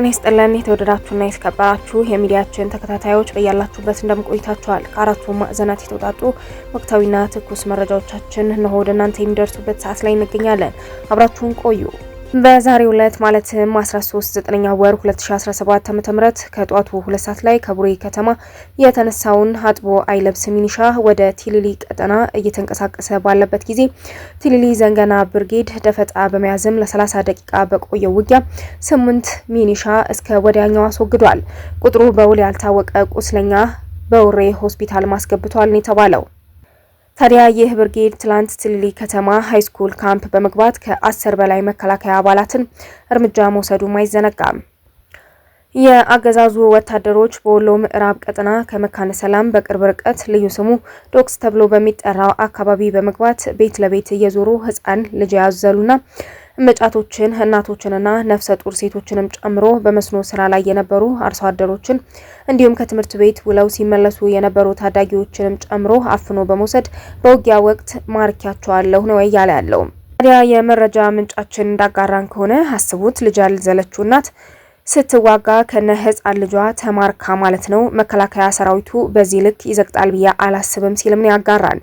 ጤና ይስጥልን የተወደዳችሁና የተከበራችሁ የሚዲያችን ተከታታዮች በያላችሁበት እንደምቆይታችኋል። ከአራቱ ማዕዘናት የተውጣጡ ወቅታዊና ትኩስ መረጃዎቻችን እነሆ ወደ እናንተ የሚደርሱበት ሰዓት ላይ እንገኛለን። አብራችሁን ቆዩ። በዛሬው ዕለት ማለትም 13/9 ወር 2017 ዓ.ም ከጧቱ 2 ሰዓት ላይ ከቡሬ ከተማ የተነሳውን አጥቦ አይለብስ ሚኒሻ ወደ ቲሊሊ ቀጠና እየተንቀሳቀሰ ባለበት ጊዜ ቲሊሊ ዘንገና ብርጌድ ደፈጣ በመያዝም ለ30 ደቂቃ በቆየው ውጊያ 8 ሚኒሻ እስከ ወዲያኛው አስወግዷል። ቁጥሩ በውል ያልታወቀ ቁስለኛ በውሬ ሆስፒታል ማስገብቷል ነው የተባለው። ታዲያ ይህ ብርጌድ ትላንት ቲሊሊ ከተማ ሃይስኩል ካምፕ በመግባት ከ10 በላይ መከላከያ አባላትን እርምጃ መውሰዱም አይዘነጋም። የአገዛዙ ወታደሮች በወሎ ምዕራብ ቀጠና ከመካነ ሰላም በቅርብ ርቀት ልዩ ስሙ ዶክስ ተብሎ በሚጠራው አካባቢ በመግባት ቤት ለቤት እየዞሩ ህፃን ልጅ ያዘሉና መጫቶችን እናቶችንና ነፍሰ ጡር ሴቶችንም ጨምሮ በመስኖ ስራ ላይ የነበሩ አርሶ አደሮችን እንዲሁም ከትምህርት ቤት ውለው ሲመለሱ የነበሩ ታዳጊዎችንም ጨምሮ አፍኖ በመውሰድ በውጊያ ወቅት ማርኪያቸዋለሁ ነው እያለ ያለው። ታዲያ የመረጃ ምንጫችን እንዳጋራን ከሆነ አስቡት፣ ልጅ ያልዘለችው እናት ስትዋጋ ከነ ህፃን ልጇ ተማርካ ማለት ነው። መከላከያ ሰራዊቱ በዚህ ልክ ይዘቅጣል ብዬ አላስብም ሲልም ነው ያጋራን።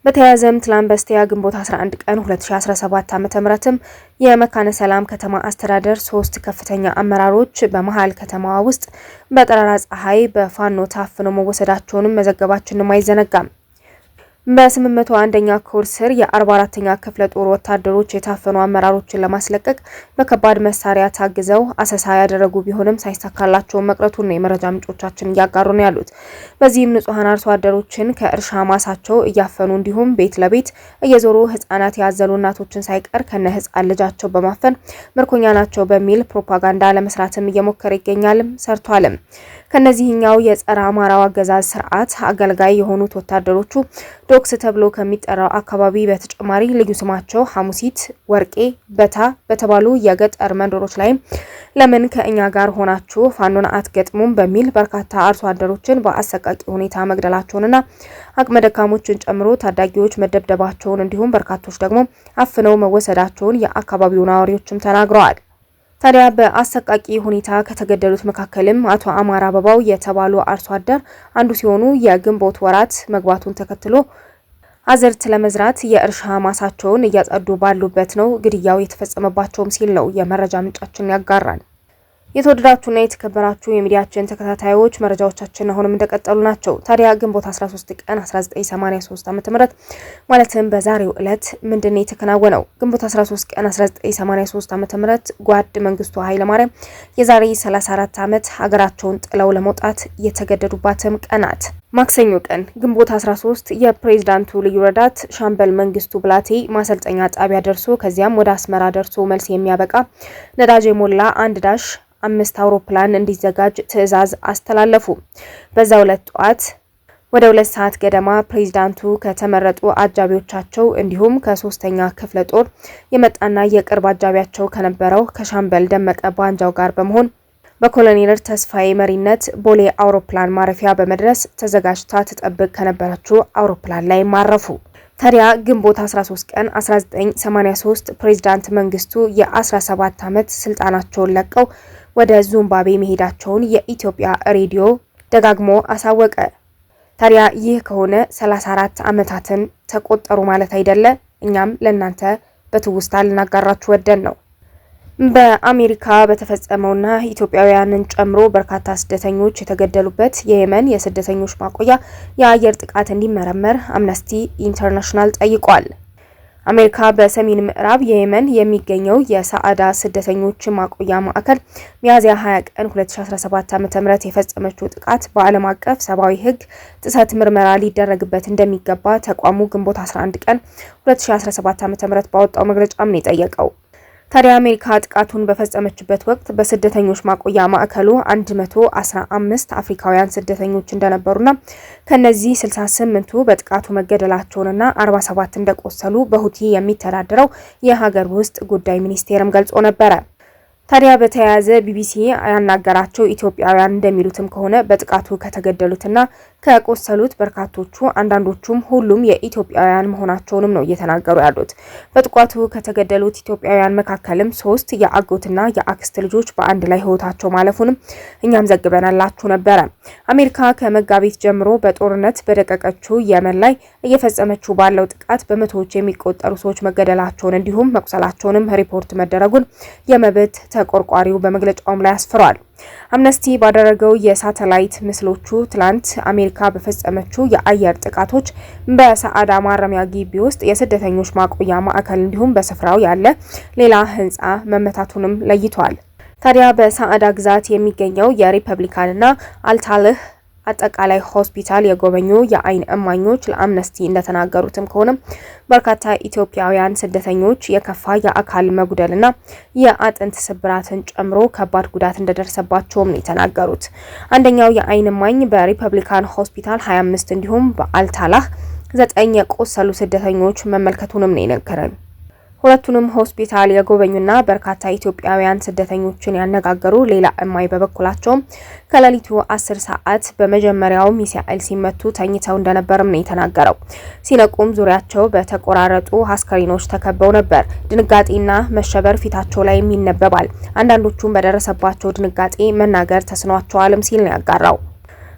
በተያያዘም ትላንት በስቲያ ግንቦት 11 ቀን 2017 ዓ.ም የመካነ ሰላም ከተማ አስተዳደር 3 ከፍተኛ አመራሮች በመሃል ከተማዋ ውስጥ በጠራራ ፀሐይ በፋኖ ታፍነው መወሰዳቸውንም መዘገባችንም አይዘነጋም። በ801ኛ ኮር ስር የ44ኛ ክፍለ ጦር ወታደሮች የታፈኑ አመራሮችን ለማስለቀቅ በከባድ መሳሪያ ታግዘው አሰሳ ያደረጉ ቢሆንም ሳይሳካላቸው መቅረቱን ነው የመረጃ ምንጮቻችን እያጋሩ ነው ያሉት። በዚህም ንጹሃን አርሶ አደሮችን ከእርሻ ማሳቸው እያፈኑ እንዲሁም ቤት ለቤት እየዞሩ ህፃናት ያዘሉ እናቶችን ሳይቀር ከነ ህፃን ልጃቸው በማፈን ምርኮኛ ናቸው በሚል ፕሮፓጋንዳ ለመስራትም እየሞከረ ይገኛልም ሰርቷልም። ከነዚህኛው የጸረ አማራው አገዛዝ ስርዓት አገልጋይ የሆኑት ወታደሮቹ ዶክስ ተብሎ ከሚጠራው አካባቢ በተጨማሪ ልዩ ስማቸው ሐሙሲት፣ ወርቄ፣ በታ በተባሉ የገጠር መንደሮች ላይ ለምን ከእኛ ጋር ሆናችሁ ፋኖን አትገጥሙም በሚል በርካታ አርሶ አደሮችን በአሰቃቂ ሁኔታ መግደላቸውንና አቅመ ደካሞችን ጨምሮ ታዳጊዎች መደብደባቸውን እንዲሁም በርካቶች ደግሞ አፍነው መወሰዳቸውን የአካባቢው ነዋሪዎችም ተናግረዋል። ታዲያ በአሰቃቂ ሁኔታ ከተገደሉት መካከልም አቶ አማራ አበባው የተባሉ አርሶ አደር አንዱ ሲሆኑ የግንቦት ወራት መግባቱን ተከትሎ አዝርት ለመዝራት የእርሻ ማሳቸውን እያጸዱ ባሉበት ነው ግድያው የተፈጸመባቸውም ሲል ነው የመረጃ ምንጫችን ያጋራል። የተወደዳችሁና የተከበራችሁ የሚዲያችን ተከታታዮች መረጃዎቻችን አሁንም እንደቀጠሉ ናቸው። ታዲያ ግንቦት 13 ቀን 1983 ዓ.ም ማለትም በዛሬው ዕለት ምንድነው የተከናወነው? ግንቦት 13 ቀን 1983 ዓ.ም ጓድ መንግስቱ ኃይለማርያም የዛሬ 34 ዓመት ሀገራቸውን ጥለው ለመውጣት የተገደዱባትም ቀናት። ማክሰኞ ቀን ግንቦት 13 የፕሬዝዳንቱ ልዩ ረዳት ሻምበል መንግስቱ ብላቴ ማሰልጠኛ ጣቢያ ደርሶ ከዚያም ወደ አስመራ ደርሶ መልስ የሚያበቃ ነዳጅ የሞላ አንድ ዳሽ 5 አውሮፕላን እንዲዘጋጅ ትዕዛዝ አስተላለፉ። በዛው ዕለት ጧት ወደ 2 ሰዓት ገደማ ፕሬዝዳንቱ ከተመረጡ አጃቢዎቻቸው እንዲሁም ከ3ኛ ክፍለ ጦር የመጣና የቅርብ አጃቢያቸው ከነበረው ከሻምበል ደመቀ ባንጃው ጋር በመሆን በኮሎኔል ተስፋዬ መሪነት ቦሌ አውሮፕላን ማረፊያ በመድረስ ተዘጋጅታ ተጠብቅ ከነበረችው አውሮፕላን ላይ ማረፉ። ታዲያ ግንቦት 13 ቀን 1983 ፕሬዝዳንት መንግስቱ የ17 ዓመት ስልጣናቸውን ለቀው ወደ ዚምባብዌ መሄዳቸውን የኢትዮጵያ ሬዲዮ ደጋግሞ አሳወቀ። ታዲያ ይህ ከሆነ 34 ዓመታትን ተቆጠሩ ማለት አይደለ? እኛም ለእናንተ በትውስታ ልናጋራችሁ ወደን ነው። በአሜሪካ በተፈጸመውና ኢትዮጵያውያንን ጨምሮ በርካታ ስደተኞች የተገደሉበት የየመን የስደተኞች ማቆያ የአየር ጥቃት እንዲመረመር አምነስቲ ኢንተርናሽናል ጠይቋል። አሜሪካ በሰሜን ምዕራብ የየመን የሚገኘው የሳዕዳ ስደተኞች ማቆያ ማዕከል ሚያዝያ 20 ቀን 2017 ዓ.ም የፈጸመችው ጥቃት በዓለም አቀፍ ሰብአዊ ሕግ ጥሰት ምርመራ ሊደረግበት እንደሚገባ ተቋሙ ግንቦት 11 ቀን 2017 ዓ.ም ባወጣው መግለጫም ነው የጠየቀው። ታዲያ አሜሪካ ጥቃቱን በፈጸመችበት ወቅት በስደተኞች ማቆያ ማዕከሉ 115 አፍሪካውያን ስደተኞች እንደነበሩና ከነዚህ 68ቱ በጥቃቱ መገደላቸውንና 47 እንደቆሰሉ በሁቲ የሚተዳደረው የሀገር ውስጥ ጉዳይ ሚኒስቴርም ገልጾ ነበረ። ታዲያ በተያያዘ ቢቢሲ ያናገራቸው ኢትዮጵያውያን እንደሚሉትም ከሆነ በጥቃቱ ከተገደሉትና ከቆሰሉት በርካቶቹ አንዳንዶቹም ሁሉም የኢትዮጵያውያን መሆናቸውንም ነው እየተናገሩ ያሉት። በጥቃቱ ከተገደሉት ኢትዮጵያውያን መካከልም 3 የአጎትና የአክስት ልጆች በአንድ ላይ ህይወታቸው ማለፉንም እኛም ዘግበናላችሁ ነበረ። አሜሪካ ከመጋቢት ጀምሮ በጦርነት በደቀቀችው የመን ላይ እየፈጸመችው ባለው ጥቃት በመቶዎች የሚቆጠሩ ሰዎች መገደላቸውን እንዲሁም መቁሰላቸውንም ሪፖርት መደረጉን የመብት ተቆርቋሪው በመግለጫውም ላይ አስፍሯል። አምነስቲ ባደረገው የሳተላይት ምስሎቹ ትላንት አሜሪካ በፈጸመችው የአየር ጥቃቶች በሰዓዳ ማረሚያ ግቢ ውስጥ የስደተኞች ማቆያ ማዕከል እንዲሁም በስፍራው ያለ ሌላ ህንጻ መመታቱንም ለይቷል። ታዲያ በሰዓዳ ግዛት የሚገኘው የሪፐብሊካንና አልታልህ አጠቃላይ ሆስፒታል የጎበኙ የአይን እማኞች ለአምነስቲ እንደተናገሩትም ከሆነ በርካታ ኢትዮጵያውያን ስደተኞች የከፋ የአካል መጉደልና የአጥንት ስብራትን ጨምሮ ከባድ ጉዳት እንደደረሰባቸውም ነው የተናገሩት። አንደኛው የአይን እማኝ በሪፐብሊካን ሆስፒታል 25 እንዲሁም በአልታላህ 9 የቆሰሉ ስደተኞች መመልከቱንም ነው የነገረን። ሁለቱንም ሆስፒታል የጎበኙና በርካታ ኢትዮጵያውያን ስደተኞችን ያነጋገሩ ሌላ እማኝ በበኩላቸው ከሌሊቱ 10 ሰዓት በመጀመሪያው ሚሳኤል ሲመቱ ተኝተው እንደነበርም ነው የተናገረው። ሲነቁም ዙሪያቸው በተቆራረጡ አስከሬኖች ተከበው ነበር። ድንጋጤና መሸበር ፊታቸው ላይ ይነበባል። አንዳንዶቹም በደረሰባቸው ድንጋጤ መናገር ተስኗቸዋልም ሲል ነው ያጋራው።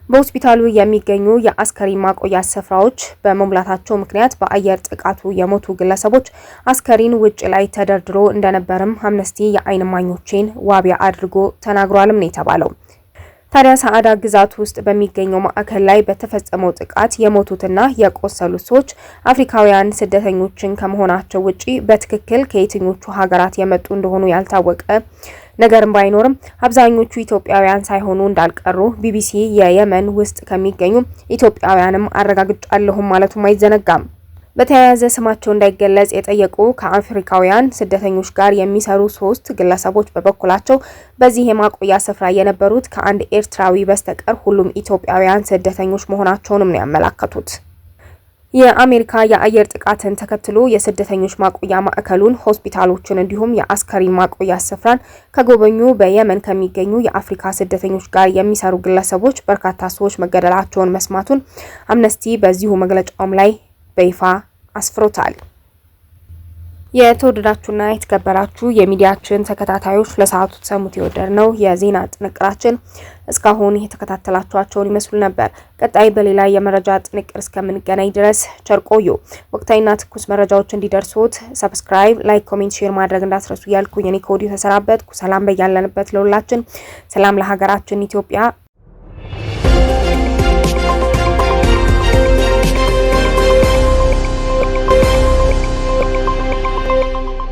በሆስፒታሉ የሚገኙ የአስከሬን ማቆያ ስፍራዎች በመሙላታቸው ምክንያት በአየር ጥቃቱ የሞቱ ግለሰቦች አስከሬን ውጭ ላይ ተደርድሮ እንደነበርም አምነስቲ የአይን እማኞችን ዋቢ አድርጎ ተናግሯልም ነው የተባለው። ታዲያ ሰዓዳ ግዛት ውስጥ በሚገኘው ማዕከል ላይ በተፈጸመው ጥቃት የሞቱትና የቆሰሉት ሰዎች አፍሪካውያን ስደተኞችን ከመሆናቸው ውጪ በትክክል ከየትኞቹ ሀገራት የመጡ እንደሆኑ ያልታወቀ ነገርም ባይኖርም አብዛኞቹ ኢትዮጵያውያን ሳይሆኑ እንዳልቀሩ ቢቢሲ የየመን ውስጥ ከሚገኙ ኢትዮጵያውያንም አረጋግጫለሁም ማለቱም አይዘነጋም። በተያያዘ ስማቸው እንዳይገለጽ የጠየቁ ከአፍሪካውያን ስደተኞች ጋር የሚሰሩ 3 ግለሰቦች በበኩላቸው በዚህ የማቆያ ስፍራ የነበሩት ከአንድ ኤርትራዊ በስተቀር ሁሉም ኢትዮጵያውያን ስደተኞች መሆናቸውንም ነው ያመላከቱት። የአሜሪካ የአየር ጥቃትን ተከትሎ የስደተኞች ማቆያ ማዕከሉን፣ ሆስፒታሎችን እንዲሁም የአስከሬን ማቆያ ስፍራን ከጎበኙ በየመን ከሚገኙ የአፍሪካ ስደተኞች ጋር የሚሰሩ ግለሰቦች በርካታ ሰዎች መገደላቸውን መስማቱን አምነስቲ በዚሁ መግለጫውም ላይ በይፋ አስፍሮታል። የተወደዳችሁና የተከበራችሁ የሚዲያችን ተከታታዮች ለሰዓቱ ተሰሙት የወደድነው የዜና ጥንቅራችን እስካሁን የተከታተላችኋቸውን ይመስሉ ነበር። ቀጣይ በሌላ የመረጃ ጥንቅር እስከምንገናኝ ድረስ ቸር ቆዩ። ወቅታዊና ትኩስ መረጃዎች እንዲደርሱት ሰብስክራይብ፣ ላይክ፣ ኮሜንት፣ ሼር ማድረግ እንዳትረሱ እያልኩ የኔ ኮዲው ተሰናበትኩ። ሰላም በያለንበት ለሁላችን፣ ሰላም ለሀገራችን ኢትዮጵያ።